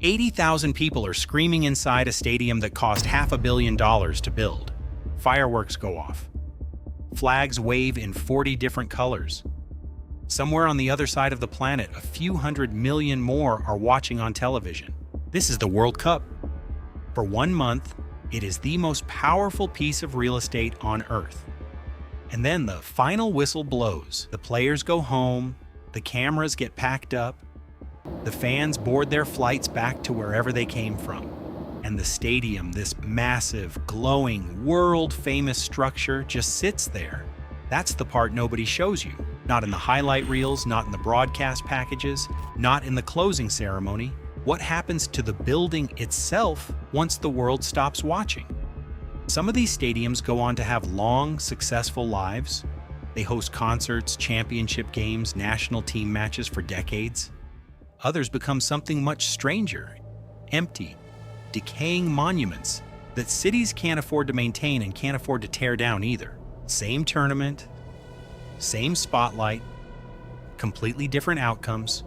80,000 people are screaming inside a stadium that cost $500 million to build. Fireworks go off. Flags wave in 40 different colors. Somewhere on the other side of the planet, a few 100 million more are watching on television. This is the World Cup. For 1 month, it is the most powerful piece of real estate on Earth. And then the final whistle blows. The players go home, the cameras get packed up, the fans board their flights back to wherever they came from. And the stadium, this massive, glowing, world-famous structure, just sits there. That's the part nobody shows you. Not in the highlight reels, not in the broadcast packages, not in the closing ceremony. What happens to the building itself once the world stops watching? Some of these stadiums go on to have long, successful lives. They host concerts, championship games, national team matches for decades. Others become something much stranger, empty, decaying monuments that cities can't afford to maintain and can't afford to tear down either. Same tournament, same spotlight, completely different outcomes.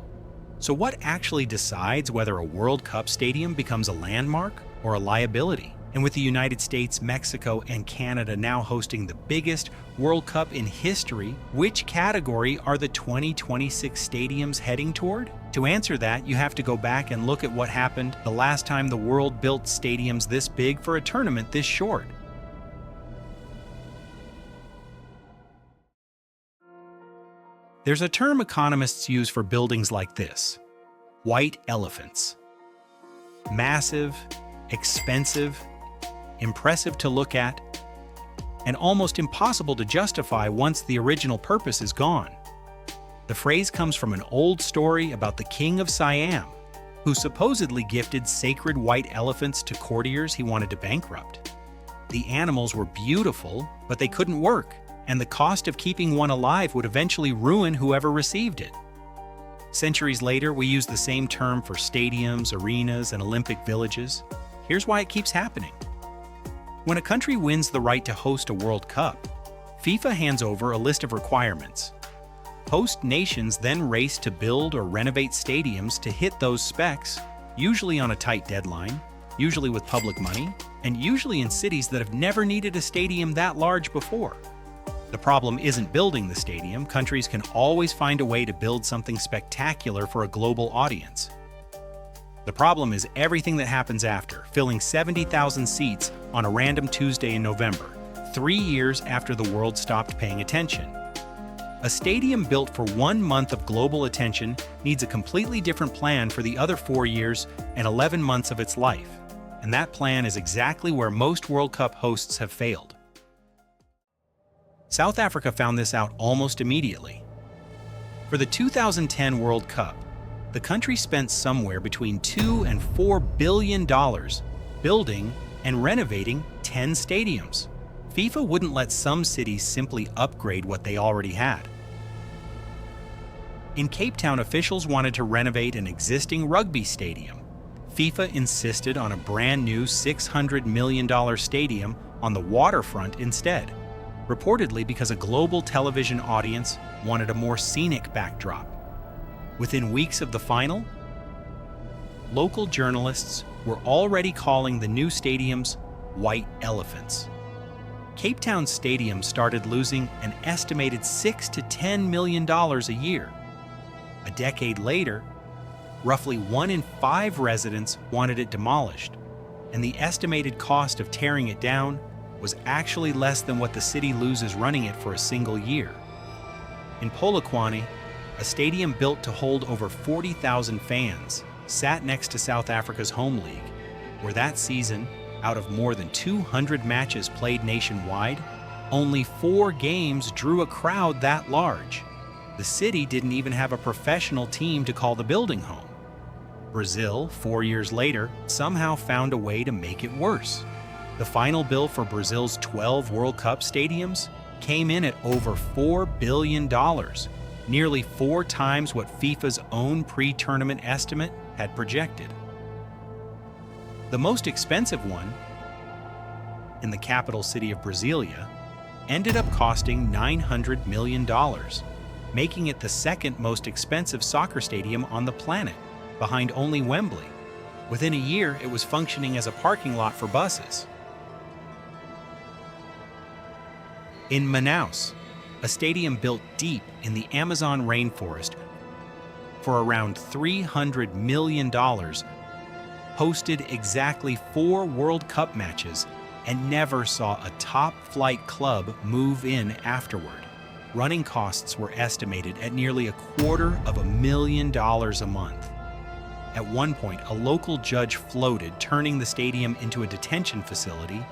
So what actually decides whether a World Cup stadium becomes a landmark or a liability? And with the United States, Mexico, and Canada now hosting the biggest World Cup in history, which category are the 2026 stadiums heading toward? To answer that, you have to go back and look at what happened the last time the world built stadiums this big for a tournament this short. There's a term economists use for buildings like this: white elephants. Massive, expensive, impressive to look at, and almost impossible to justify once the original purpose is gone. The phrase comes from an old story about the king of Siam, who supposedly gifted sacred white elephants to courtiers he wanted to bankrupt. The animals were beautiful, but they couldn't work, and the cost of keeping one alive would eventually ruin whoever received it. Centuries later, we use the same term for stadiums, arenas, and Olympic villages. Here's why it keeps happening. When a country wins the right to host a World Cup, FIFA hands over a list of requirements. Host nations then race to build or renovate stadiums to hit those specs, usually on a tight deadline, usually with public money, and usually in cities that have never needed a stadium that large before. The problem isn't building the stadium. Countries can always find a way to build something spectacular for a global audience. The problem is everything that happens after, filling 70,000 seats on a random Tuesday in November, 3 years after the world stopped paying attention. A stadium built for 1 month of global attention needs a completely different plan for the other 4 years and 11 months of its life. And that plan is exactly where most World Cup hosts have failed. South Africa found this out almost immediately. For the 2010 World Cup, the country spent somewhere between $2 and $4 billion building and renovating 10 stadiums. FIFA wouldn't let some cities simply upgrade what they already had. In Cape Town, officials wanted to renovate an existing rugby stadium. FIFA insisted on a brand new $600 million stadium on the waterfront instead, reportedly because a global television audience wanted a more scenic backdrop. Within weeks of the final, local journalists were already calling the new stadiums white elephants. Cape Town Stadium started losing an estimated $6 to $10 million a year. A decade later, roughly 1 in 5 residents wanted it demolished, and the estimated cost of tearing it down was actually less than what the city loses running it for a single year. In Polokwane, a stadium built to hold over 40,000 fans sat next to South Africa's home league, where that season, out of more than 200 matches played nationwide, only 4 games drew a crowd that large. The city didn't even have a professional team to call the building home. Brazil, 4 years later, somehow found a way to make it worse. The final bill for Brazil's 12 World Cup stadiums came in at over $4 billion, nearly 4 times what FIFA's own pre-tournament estimate had projected. The most expensive one, in the capital city of Brasilia, ended up costing $900 million, making it the second most expensive soccer stadium on the planet, behind only Wembley. Within a year, it was functioning as a parking lot for buses. In Manaus, a stadium built deep in the Amazon rainforest for around $300 million, hosted exactly 4 World Cup matches and never saw a top-flight club move in afterward. Running costs were estimated at nearly $250,000 a month. At one point, a local judge floated turning the stadium into a detention facility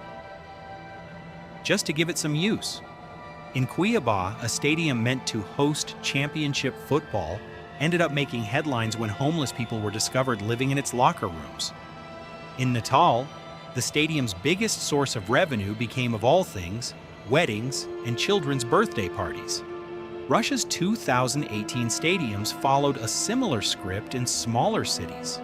just to give it some use. In Cuiabá, a stadium meant to host championship football ended up making headlines when homeless people were discovered living in its locker rooms. In Natal, the stadium's biggest source of revenue became, of all things, weddings and children's birthday parties. Russia's 2018 stadiums followed a similar script in smaller cities.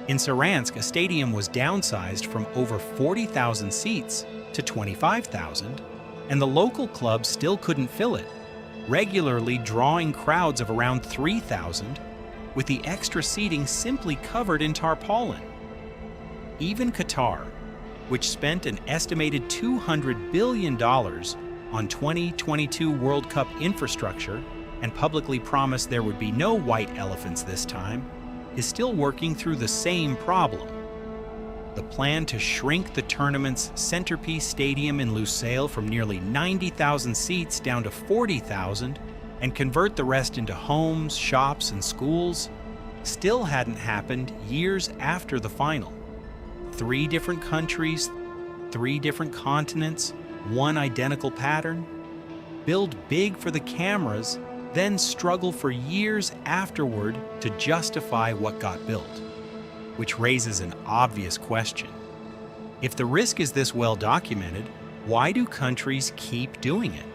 In Saransk, a stadium was downsized from over 40,000 seats to 25,000, and the local club still couldn't fill it, regularly drawing crowds of around 3,000, with the extra seating simply covered in tarpaulin. Even Qatar, which spent an estimated $200 billion on 2022 World Cup infrastructure and publicly promised there would be no white elephants this time, is still working through the same problem. The plan to shrink the tournament's centerpiece stadium in Lusail from nearly 90,000 seats down to 40,000 and convert the rest into homes, shops, and schools still hadn't happened years after the final. 3 different countries, 3 different continents, 1 identical pattern. Build big for the cameras, then struggle for years afterward to justify what got built. Which raises an obvious question. If the risk is this well documented, why do countries keep doing it?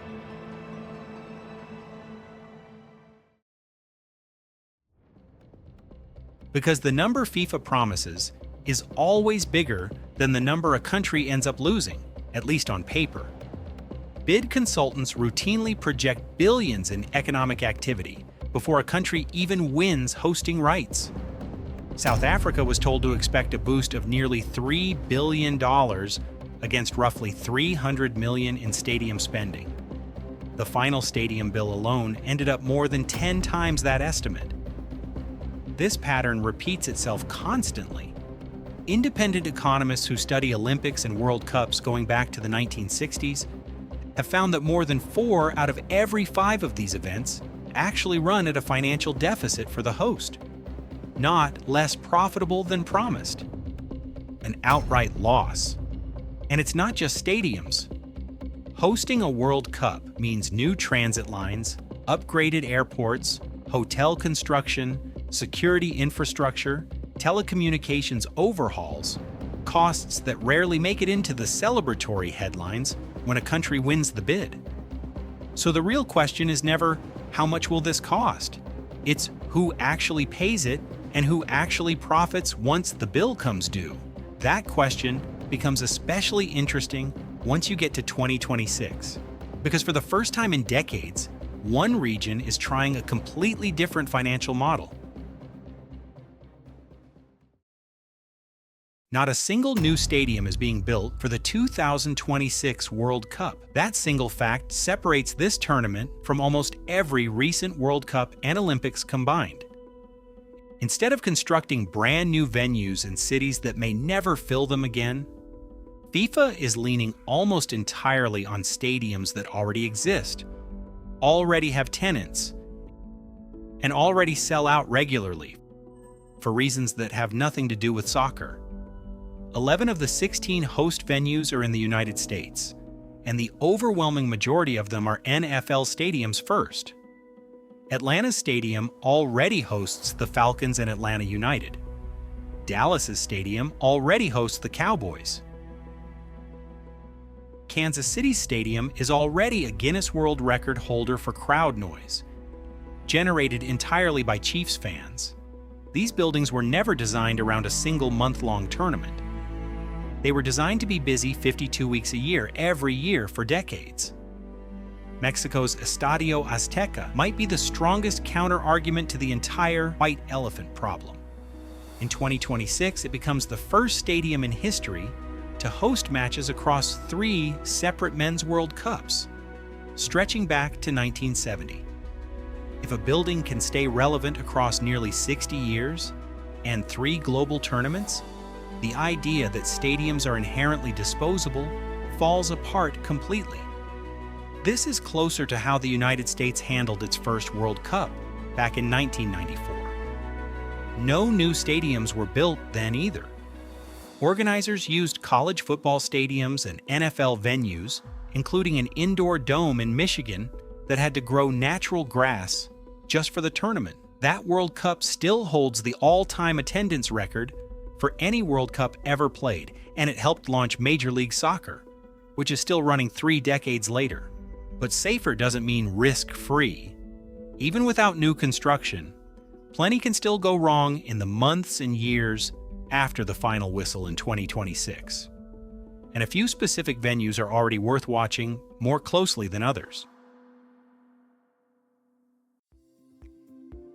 Because the number FIFA promises is always bigger than the number a country ends up losing, at least on paper. Bid consultants routinely project billions in economic activity before a country even wins hosting rights. South Africa was told to expect a boost of nearly $3 billion against roughly $300 million in stadium spending. The final stadium bill alone ended up more than 10 times that estimate. This pattern repeats itself constantly. Independent economists who study Olympics and World Cups going back to the 1960s have found that more than 4 out of every 5 of these events actually run at a financial deficit for the host. Not less profitable than promised. An outright loss. And it's not just stadiums. Hosting a World Cup means new transit lines, upgraded airports, hotel construction, security infrastructure, telecommunications overhauls, costs that rarely make it into the celebratory headlines when a country wins the bid. So the real question is never, how much will this cost? It's who actually pays it and who actually profits once the bill comes due. That question becomes especially interesting once you get to 2026. Because for the first time in decades, one region is trying a completely different financial model. Not a single new stadium is being built for the 2026 World Cup. That single fact separates this tournament from almost every recent World Cup and Olympics combined. Instead of constructing brand new venues in cities that may never fill them again, FIFA is leaning almost entirely on stadiums that already exist, already have tenants, and already sell out regularly for reasons that have nothing to do with soccer. 11 of the 16 host venues are in the United States, and the overwhelming majority of them are NFL stadiums first. Atlanta's stadium already hosts the Falcons and Atlanta United. Dallas's stadium already hosts the Cowboys. Kansas City's stadium is already a Guinness World Record holder for crowd noise, generated entirely by Chiefs fans. These buildings were never designed around a single month-long tournament. They were designed to be busy 52 weeks a year, every year for decades. Mexico's Estadio Azteca might be the strongest counter-argument to the entire white elephant problem. In 2026, it becomes the first stadium in history to host matches across 3 separate Men's World Cups, stretching back to 1970. If a building can stay relevant across nearly 60 years and 3 global tournaments, the idea that stadiums are inherently disposable falls apart completely. This is closer to how the United States handled its first World Cup back in 1994. No new stadiums were built then either. Organizers used college football stadiums and NFL venues, including an indoor dome in Michigan that had to grow natural grass just for the tournament. That World Cup still holds the all-time attendance record for any World Cup ever played, and it helped launch Major League Soccer, which is still running 3 decades later. But safer doesn't mean risk-free. Even without new construction, plenty can still go wrong in the months and years after the final whistle in 2026. And a few specific venues are already worth watching more closely than others.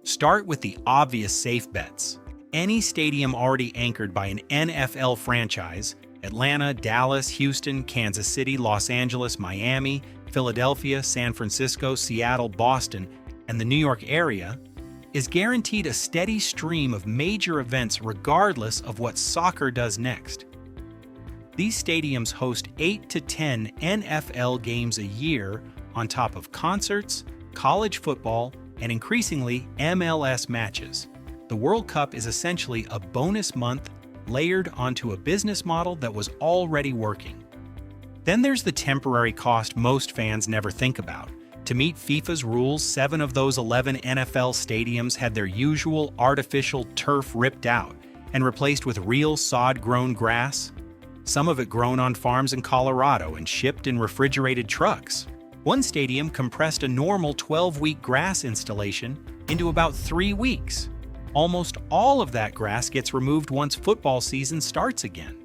Start with the obvious safe bets. Any stadium already anchored by an NFL franchise, Atlanta, Dallas, Houston, Kansas City, Los Angeles, Miami, Philadelphia, San Francisco, Seattle, Boston, and the New York area, is guaranteed a steady stream of major events regardless of what soccer does next. These stadiums host 8 to 10 NFL games a year on top of concerts, college football, and increasingly MLS matches. The World Cup is essentially a bonus month layered onto a business model that was already working. Then there's the temporary cost most fans never think about. To meet FIFA's rules, 7 of those 11 NFL stadiums had their usual artificial turf ripped out and replaced with real sod-grown grass, some of it grown on farms in Colorado and shipped in refrigerated trucks. One stadium compressed a normal 12-week grass installation into about 3 weeks. Almost all of that grass gets removed once football season starts again,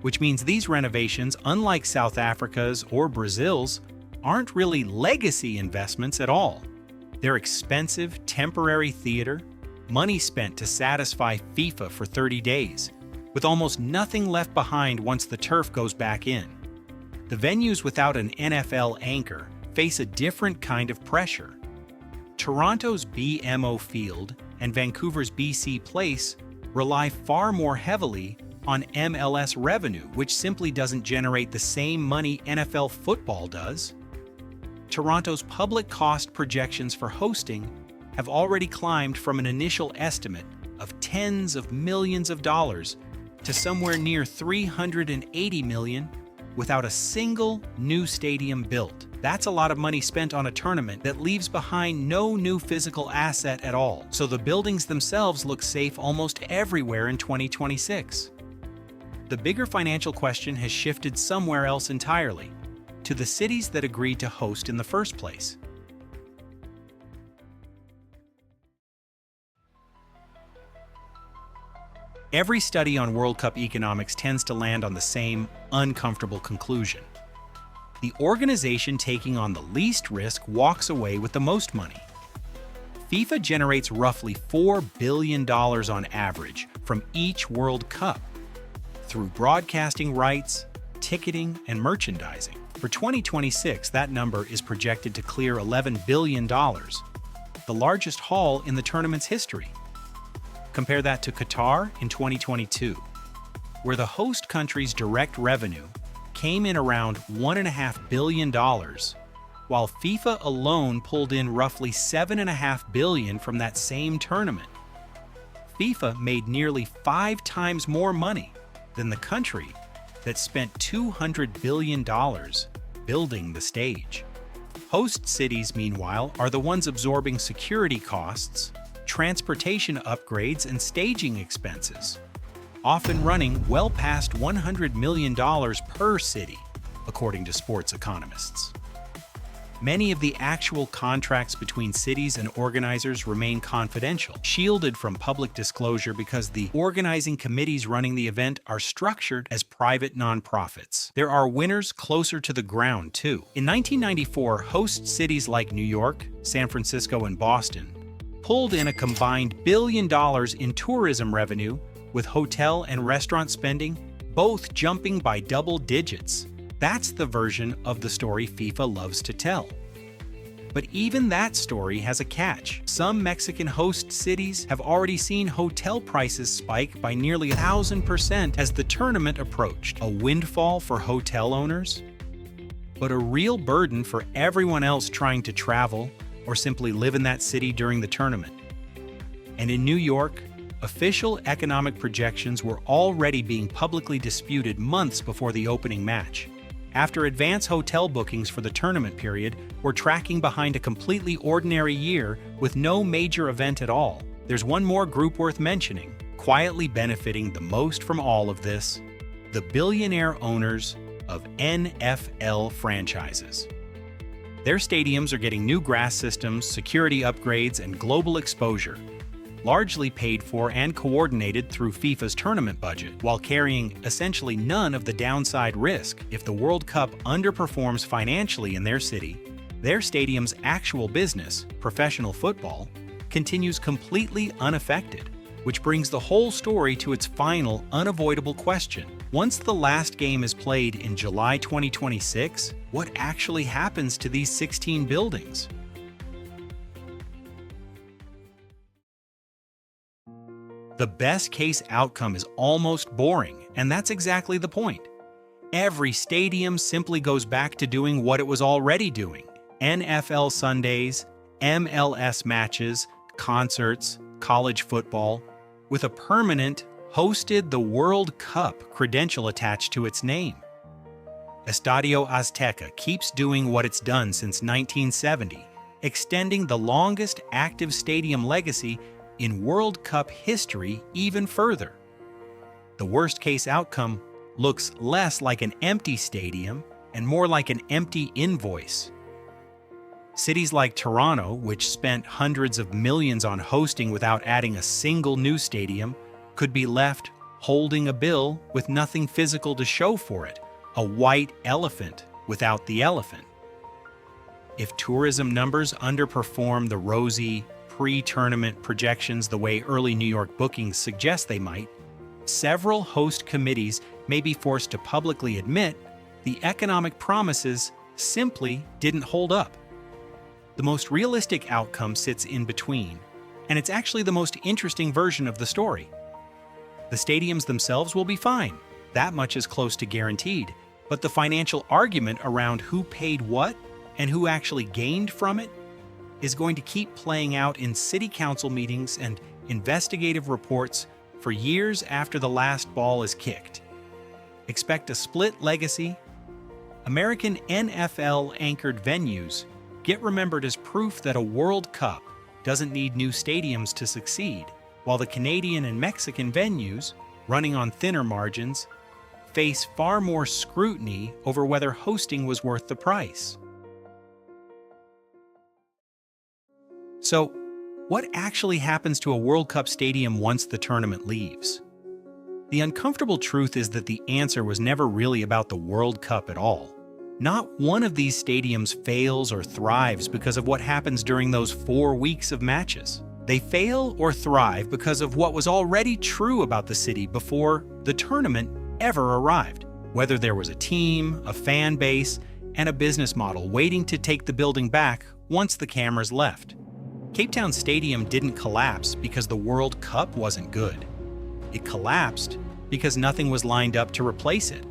which means these renovations, unlike South Africa's or Brazil's, aren't really legacy investments at all. They're expensive, temporary theater, money spent to satisfy FIFA for 30 days, with almost nothing left behind once the turf goes back in. The venues without an NFL anchor face a different kind of pressure. Toronto's BMO Field and Vancouver's BC Place rely far more heavily on MLS revenue, which simply doesn't generate the same money NFL football does. Toronto's public cost projections for hosting have already climbed from an initial estimate of tens of millions of dollars to somewhere near $380 million without a single new stadium built. That's a lot of money spent on a tournament that leaves behind no new physical asset at all, so the buildings themselves look safe almost everywhere in 2026. The bigger financial question has shifted somewhere else entirely, to the cities that agreed to host in the first place. Every study on World Cup economics tends to land on the same uncomfortable conclusion. The organization taking on the least risk walks away with the most money. FIFA generates roughly $4 billion on average from each World Cup through broadcasting rights, ticketing, and merchandising. For 2026, that number is projected to clear $11 billion, the largest haul in the tournament's history. Compare that to Qatar in 2022, where the host country's direct revenue came in around $1.5 billion, while FIFA alone pulled in roughly $7.5 billion from that same tournament. FIFA made nearly 5 times more money than the country that spent $200 billion building the stage. Host cities, meanwhile, are the ones absorbing security costs, transportation upgrades, and staging expenses, often running well past $100 million per city, according to sports economists. Many of the actual contracts between cities and organizers remain confidential, shielded from public disclosure because the organizing committees running the event are structured as private nonprofits. There are winners closer to the ground, too. In 1994, host cities like New York, San Francisco, and Boston pulled in a combined $1 billion in tourism revenue, with hotel and restaurant spending both jumping by double digits. That's the version of the story FIFA loves to tell. But even that story has a catch. Some Mexican host cities have already seen hotel prices spike by nearly 1,000% as the tournament approached. A windfall for hotel owners, but a real burden for everyone else trying to travel or simply live in that city during the tournament. And in New York, official economic projections were already being publicly disputed months before the opening match. After advance hotel bookings for the tournament period were tracking behind a completely ordinary year with no major event at all, there's one more group worth mentioning, quietly benefiting the most from all of this: the billionaire owners of NFL franchises. Their stadiums are getting new grass systems, security upgrades, and global exposure, largely paid for and coordinated through FIFA's tournament budget, while carrying essentially none of the downside risk. If the World Cup underperforms financially in their city, their stadium's actual business, professional football, continues completely unaffected, which brings the whole story to its final, unavoidable question. Once the last game is played in July 2026, what actually happens to these 16 buildings? The best-case outcome is almost boring, and that's exactly the point. Every stadium simply goes back to doing what it was already doing: NFL Sundays, MLS matches, concerts, college football, with a permanent hosted the World Cup credential attached to its name. Estadio Azteca keeps doing what it's done since 1970, extending the longest active stadium legacy in World Cup history even further. The worst-case outcome looks less like an empty stadium and more like an empty invoice. Cities like Toronto, which spent hundreds of millions on hosting without adding a single new stadium, could be left holding a bill with nothing physical to show for it, a white elephant without the elephant. If tourism numbers underperform the rosy, pre-tournament projections the way early New York bookings suggest they might, several host committees may be forced to publicly admit the economic promises simply didn't hold up. The most realistic outcome sits in between, and it's actually the most interesting version of the story. The stadiums themselves will be fine, that much is close to guaranteed, but the financial argument around who paid what and who actually gained from it is going to keep playing out in city council meetings and investigative reports for years after the last ball is kicked. Expect a split legacy. American NFL-anchored venues get remembered as proof that a World Cup doesn't need new stadiums to succeed, while the Canadian and Mexican venues, running on thinner margins, face far more scrutiny over whether hosting was worth the price. So, what actually happens to a World Cup stadium once the tournament leaves? The uncomfortable truth is that the answer was never really about the World Cup at all. Not one of these stadiums fails or thrives because of what happens during those 4 weeks of matches. They fail or thrive because of what was already true about the city before the tournament ever arrived. Whether there was a team, a fan base, and a business model waiting to take the building back once the cameras left. Cape Town Stadium didn't collapse because the World Cup wasn't good. It collapsed because nothing was lined up to replace it.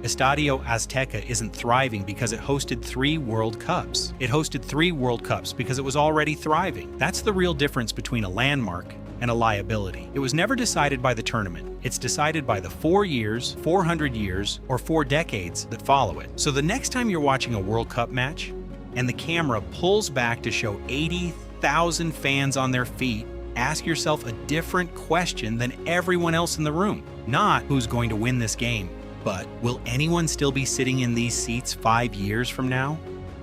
Estadio Azteca isn't thriving because it hosted 3 World Cups. It hosted 3 World Cups because it was already thriving. That's the real difference between a landmark and a liability. It was never decided by the tournament. It's decided by the 4 years, 400 years, or 4 decades that follow it. So the next time you're watching a World Cup match and the camera pulls back to show 80,000 fans on their feet, ask yourself a different question than everyone else in the room. Not who's going to win this game, but will anyone still be sitting in these seats 5 years from now,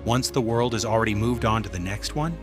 once the world has already moved on to the next one?